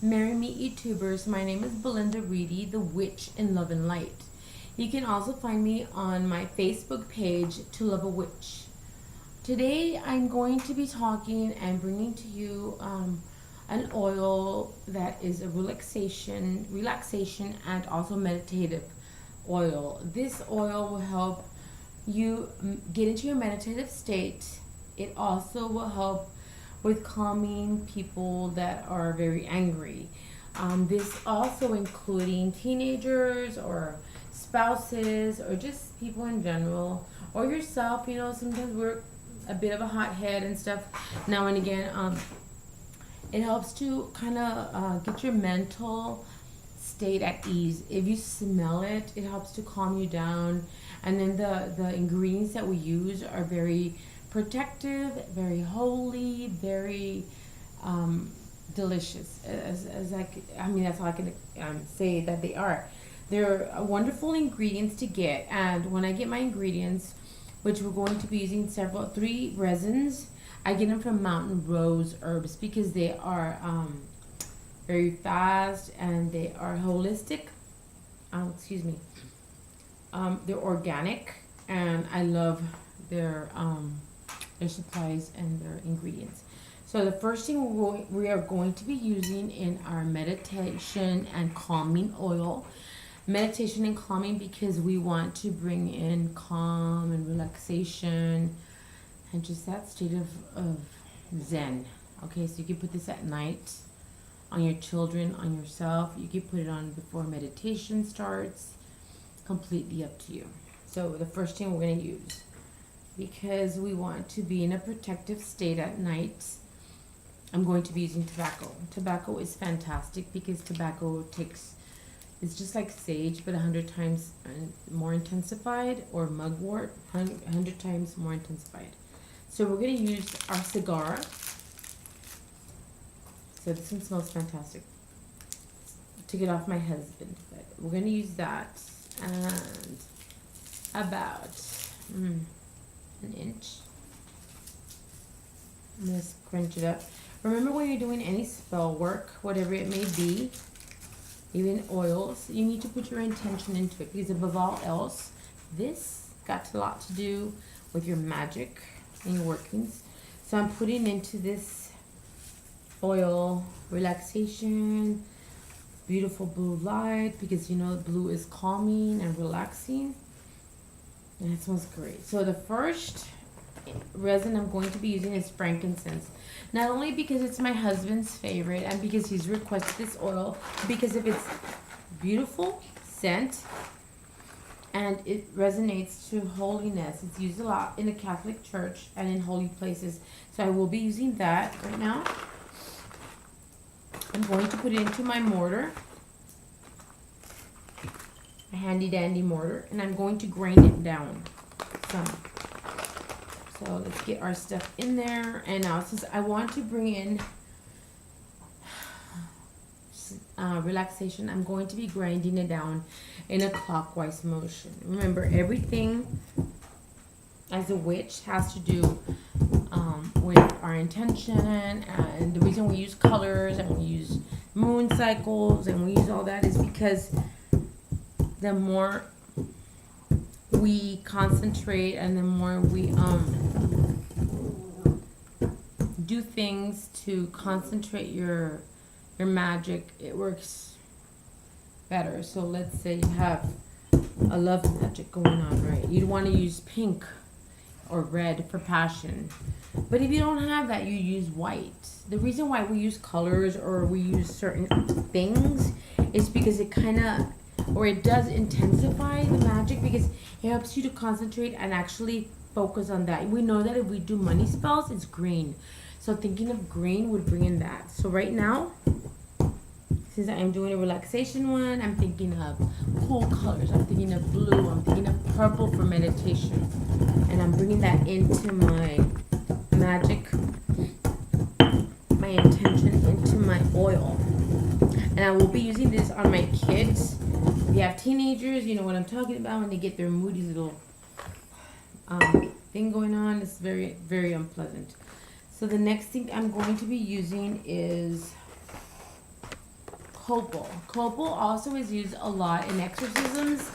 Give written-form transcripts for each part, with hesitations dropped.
Merry Meet YouTubers. My name is Belinda Reedy, the Witch in Love and Light. You can also find me on my Facebook page, To Love a Witch. Today I'm going to be talking and bringing to you an oil that is a relaxation and also meditative oil. This oil will help you get into your meditative state. It also will help with calming people that are very angry. This also including teenagers or spouses or just people in general or yourself. You know, sometimes we're a bit of a hothead and stuff now and again. It helps to kind of get your mental state at ease. If you smell it, it helps to calm you down. And then the ingredients that we use are very protective, very holy, very delicious. That's all I can say that they are. They're wonderful ingredients to get. And when I get my ingredients, which we're going to be using three resins, I get them from Mountain Rose Herbs because they are very fast and they are holistic. They're organic, and I love their supplies and their ingredients. So the first thing we are going to be using in our meditation and calming oil. Meditation and calming because we want to bring in calm and relaxation and just that state of zen. Okay, so you can put this at night on your children, on yourself. You can put it on before meditation starts. Completely up to you. So the first thing we're going to use, because we want to be in a protective state at night, I'm going to be using tobacco. Tobacco is fantastic because tobacco it's just like sage, but 100 times more intensified, or mugwort, 100 times more intensified. So we're going to use our cigar. So this one smells fantastic. Took it off my husband, but we're going to use that. And about an inch. I'm going to crunch it up. Remember, when you're doing any spell work, whatever it may be, even oils, you need to put your intention into it, because above all else, this got a lot to do with your magic and your workings. So I'm putting into this oil relaxation, beautiful blue light, because you know blue is calming and relaxing, and it smells great. So the first resin I'm going to be using is frankincense, not only because it's my husband's favorite and because he's requested this oil, because of its beautiful scent and it resonates to holiness. It's used a lot in the Catholic Church and in holy places, so I will be using that right now. I'm going to put it into my mortar, a handy dandy mortar, and I'm going to grind it down some. So let's get our stuff in there. And now, since I want to bring in relaxation, I'm going to be grinding it down in a clockwise motion. Remember, everything as a witch has to do with our intention, and the reason we use colors and we use moon cycles and we use all that is because the more we concentrate and the more we do things to concentrate your magic, it works better. So let's say you have a love magic going on, right? You'd want to use pink or red for passion. But if you don't have that, you use white. The reason why we use colors or we use certain things is because it does intensify the magic, because it helps you to concentrate and actually focus on that. We know that if we do money spells, it's green. So thinking of green would bring in that. So right now, since I'm doing a relaxation one, I'm thinking of cool colors. I'm thinking of blue. I'm thinking of purple for meditation. And I'm bringing that into my magic, my intention, into my oil. And I will be using this on my kids. If you have teenagers, you know what I'm talking about, when they get their moody little thing going on. It's very, very unpleasant. So the next thing I'm going to be using is copal. Copal also is used a lot in exorcisms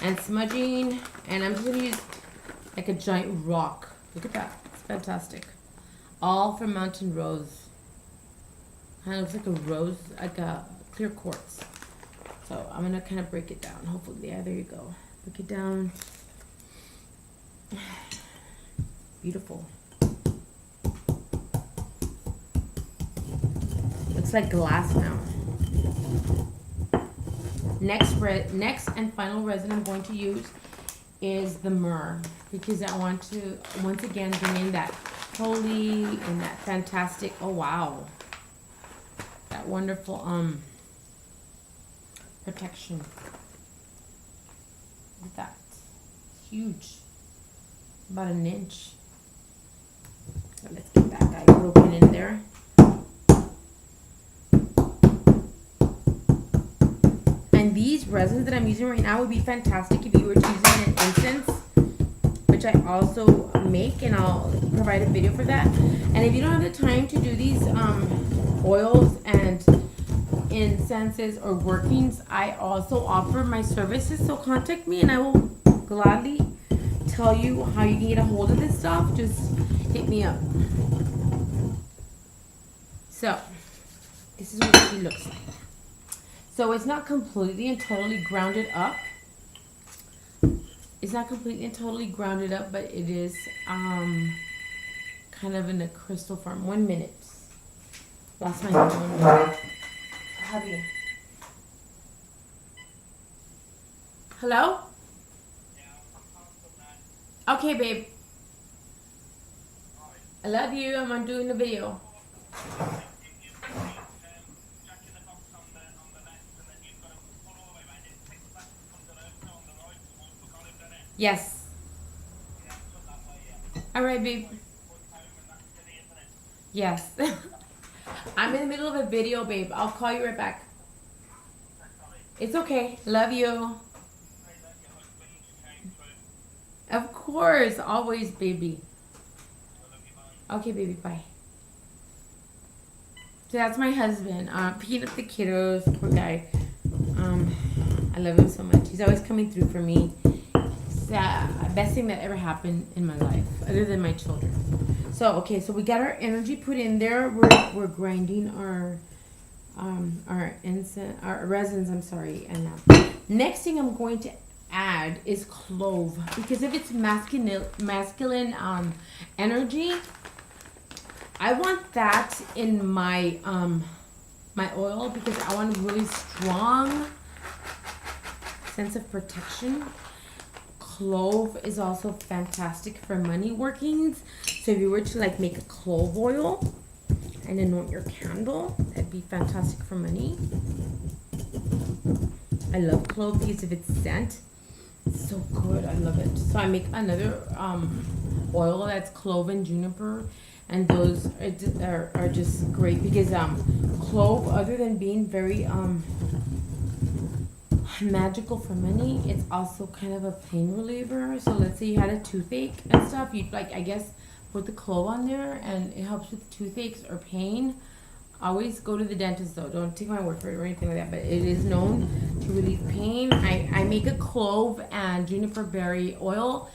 and smudging. And I'm just going to use like a giant rock. Look at that. It's fantastic. All from mountain rose. Kind of looks like a rose, like a clear quartz. So I'm going to kind of break it down. Hopefully, yeah, there you go. Break it down. Beautiful. Looks like glass now. Next and final resin I'm going to use is the myrrh, because I want to once again bring in that holy and that fantastic, oh wow, that wonderful protection. Look at that. It's huge. About an inch. So let's get that guy broken in there. And these resins that I'm using right now would be fantastic if you were to use it in incense, which I also make, and I'll provide a video for that. And if you don't have the time to do these oils and incenses or workings, I also offer my services. So contact me and I will gladly tell you how you can get a hold of this stuff. Just hit me up. So this is what she looks like. So it's not completely and totally grounded up. It's not completely and totally grounded up, but it is kind of in a crystal form. 1 minute. Lost my phone. Hubby. Hello? Okay, babe. I love you. I'm doing the video. Yes. All right, babe. Yes. I'm in the middle of a video, babe. I'll call you right back. It's okay. Love you. Of course. Always, baby. Okay, baby. Bye. So that's my husband. Picking up the kiddos. Poor guy. I love him so much. He's always coming through for me. It's the best thing that ever happened in my life, other than my children. So okay, so we got our energy put in there. We're grinding our incense, our resins. I'm sorry. And next thing I'm going to add is clove, because of its masculine energy. I want that in my my oil, because I want a really strong sense of protection. Clove is also fantastic for money workings. So if you were to like make a clove oil and anoint your candle, that'd be fantastic for money. I love clove because of its scent. It's so good. I love it. So I make another oil that's clove and juniper, and those are just great, because clove, other than being very magical for money, it's also kind of a pain reliever. So let's say you had a toothache and stuff, you'd like, I guess, put the clove on there, and it helps with toothaches or pain. Always go to the dentist though. Don't take my word for it or anything like that, but it is known to relieve pain. I make a clove and juniper berry oil,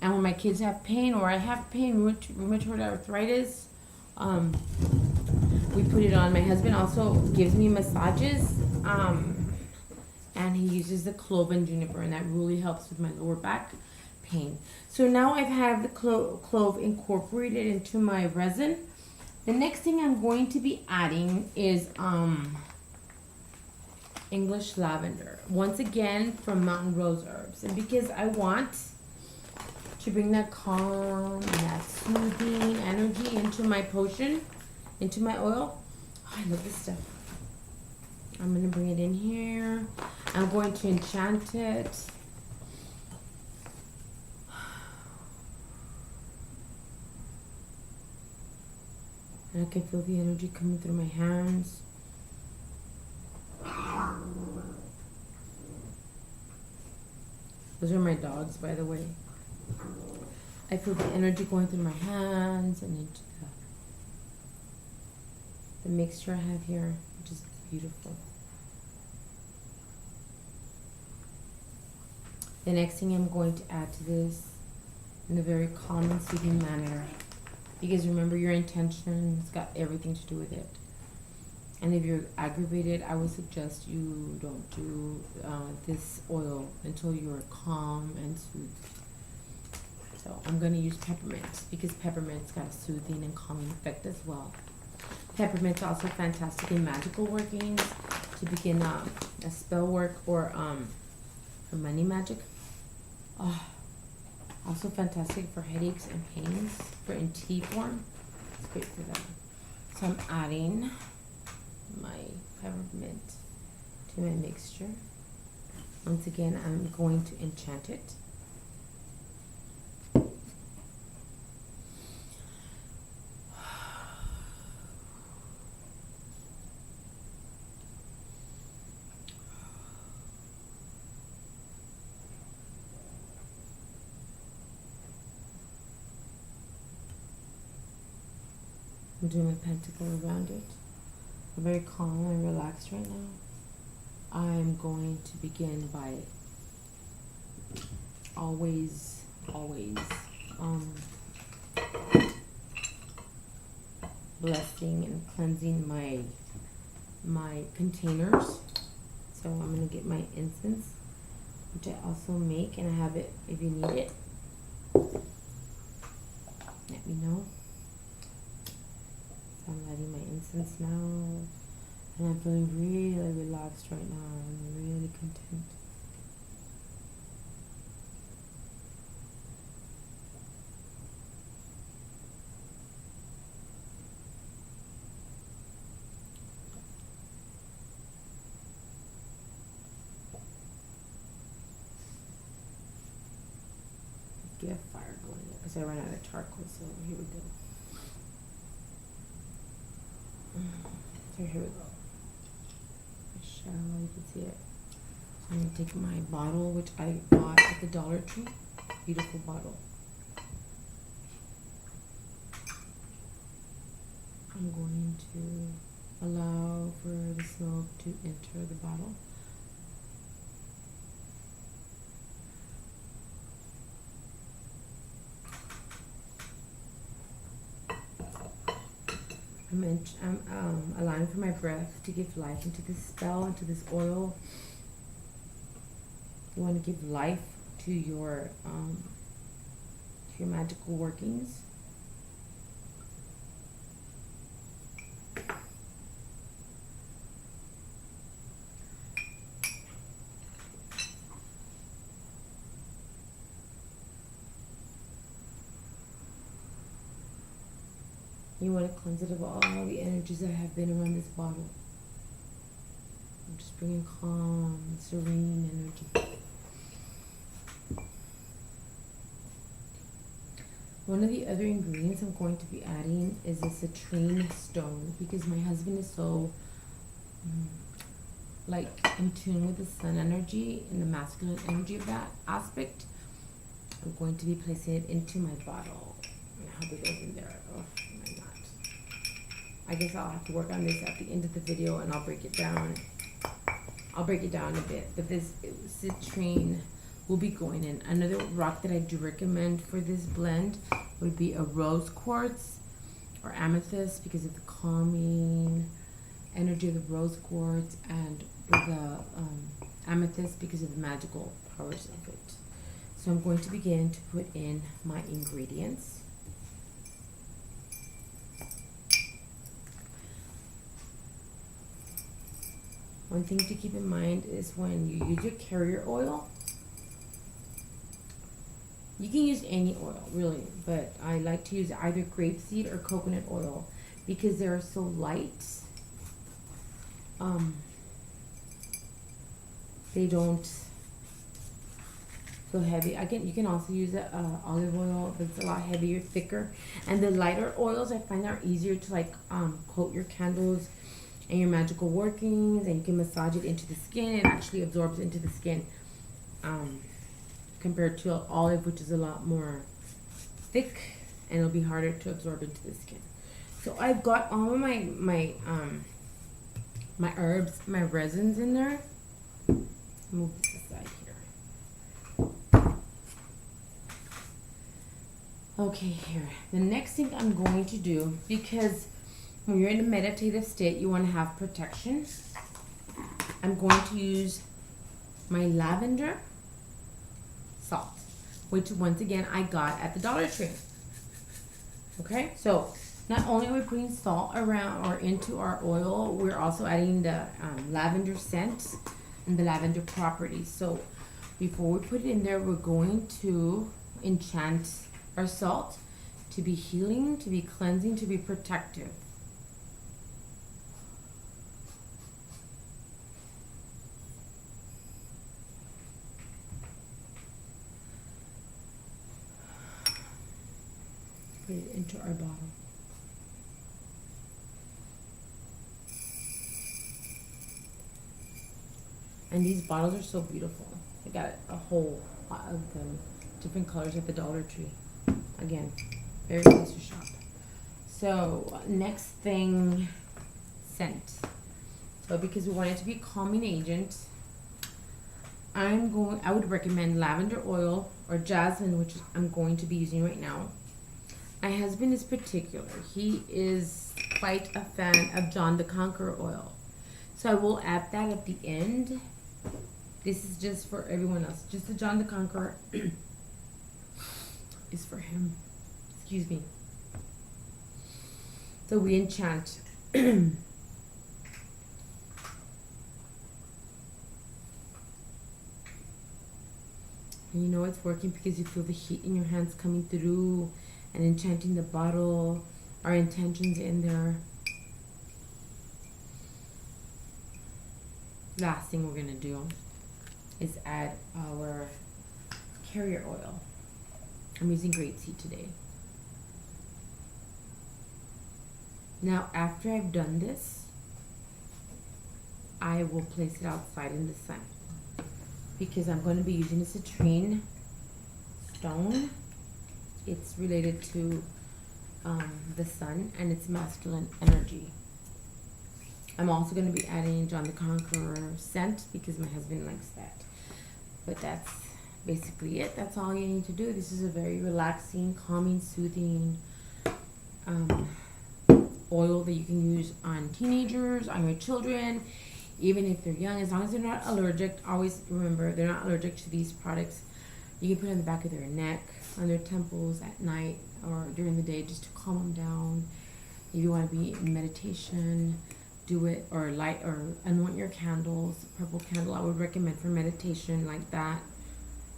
and when my kids have pain or I have pain, rheumatoid arthritis, we put it on. My husband also gives me massages, and he uses the clove and juniper, and that really helps with my lower back pain. So now I've had the clove incorporated into my resin. The next thing I'm going to be adding is English lavender, once again from Mountain Rose Herbs. And because I want to bring that calm and that soothing energy into my potion, into my oil. Oh, I love this stuff. I'm going to bring it in here. I'm going to enchant it. And I can feel the energy coming through my hands. Those are my dogs, by the way. I feel the energy going through my hands and into the mixture I have here, which is beautiful. The next thing I'm going to add to this in a very calm and soothing manner, because remember, your intention has got everything to do with it. And if you're aggravated, I would suggest you don't do this oil until you're calm and soothed. So I'm going to use peppermint because peppermint's got a soothing and calming effect as well. Peppermint's also fantastic in magical workings to begin a spell work or for money magic. Oh, also fantastic for headaches and pains, for in tea form. It's great for that. So I'm adding my peppermint to my mixture. Once again, I'm going to enchant it. I'm doing my pentacle around it. I'm very calm and relaxed right now. I'm going to begin by always blessing and cleansing my containers. So I'm going to get my incense, which I also make, and I have it if you need it. Let me know. So I'm lighting my incense now, and I'm feeling really relaxed right now. I'm really content. Get a fire going because I ran out of charcoal, so here we go. So here we go. My shell, you can see it. So I'm going to take my bottle, which I bought at the Dollar Tree. Beautiful bottle. I'm going to allow for the smoke to enter the bottle. I'm allowing for my breath to give life into this spell, into this oil. You want to give life to your magical workings. You want to cleanse it of all the energies that have been around this bottle. I'm just bringing calm, serene energy. One of the other ingredients I'm going to be adding is a citrine stone, because my husband is so in tune with the sun energy and the masculine energy of that aspect. I'm going to be placing it into my bottle. How big is in there? Oh my God. I guess I'll have to work on this at the end of the video, and I'll break it down. I'll break it down a bit, but this citrine will be going in. Another rock that I do recommend for this blend would be a rose quartz or amethyst, because of the calming energy of the rose quartz, and the amethyst because of the magical powers of it. So I'm going to begin to put in my ingredients. One thing to keep in mind is when you use your carrier oil, you can use any oil really, but I like to use either grapeseed or coconut oil because they're so light. They don't feel heavy. You can also use olive oil that's a lot heavier, thicker, and the lighter oils I find are easier to coat your candles and your magical workings, and you can massage it into the skin. It actually absorbs into the skin compared to olive, which is a lot more thick and it'll be harder to absorb into the skin. So I've got all of my herbs, my resins in there. Move this aside here. Okay, here. The next thing I'm going to do, because when you're in a meditative state, you want to have protection. I'm going to use my lavender salt, which once again I got at the Dollar Tree. Okay, so not only are we putting salt around or into our oil, we're also adding the lavender scent and the lavender properties. So before we put it in there, we're going to enchant our salt to be healing, to be cleansing, to be protective. Put it into our bottle. And these bottles are so beautiful. I got a whole lot of them, different colors at the Dollar Tree. Again, very nice to shop. So next thing, scent. So because we want it to be a calming agent, I would recommend lavender oil or jasmine, which I'm going to be using right now. My husband is particular. He is quite a fan of John the Conqueror oil. So I will add that at the end. This is just for everyone else. Just the John the Conqueror is for him. Excuse me. So we enchant. And you know it's working because you feel the heat in your hands coming through and enchanting the bottle. Our intentions in there. Last thing we're gonna do is add our carrier oil. I'm using grapeseed today. Now after I've done this, I will place it outside in the sun because I'm going to be using a citrine stone. It's related to the sun and its masculine energy. I'm also going to be adding John the Conqueror scent because my husband likes that. But that's basically it. That's all you need to do. This is a very relaxing, calming, soothing oil that you can use on teenagers, on your children, even if they're young, as long as they're not allergic. Always remember, they're not allergic to these products. You can put it on the back of their neck, on their temples at night or during the day just to calm them down. If you want to be in meditation, do it, or light or anoint your candles. Purple candle I would recommend for meditation like that.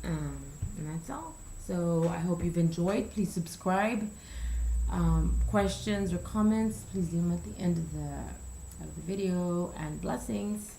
And that's all. So I hope you've enjoyed. Please subscribe. Questions or comments, please leave them at the end of the video, and blessings.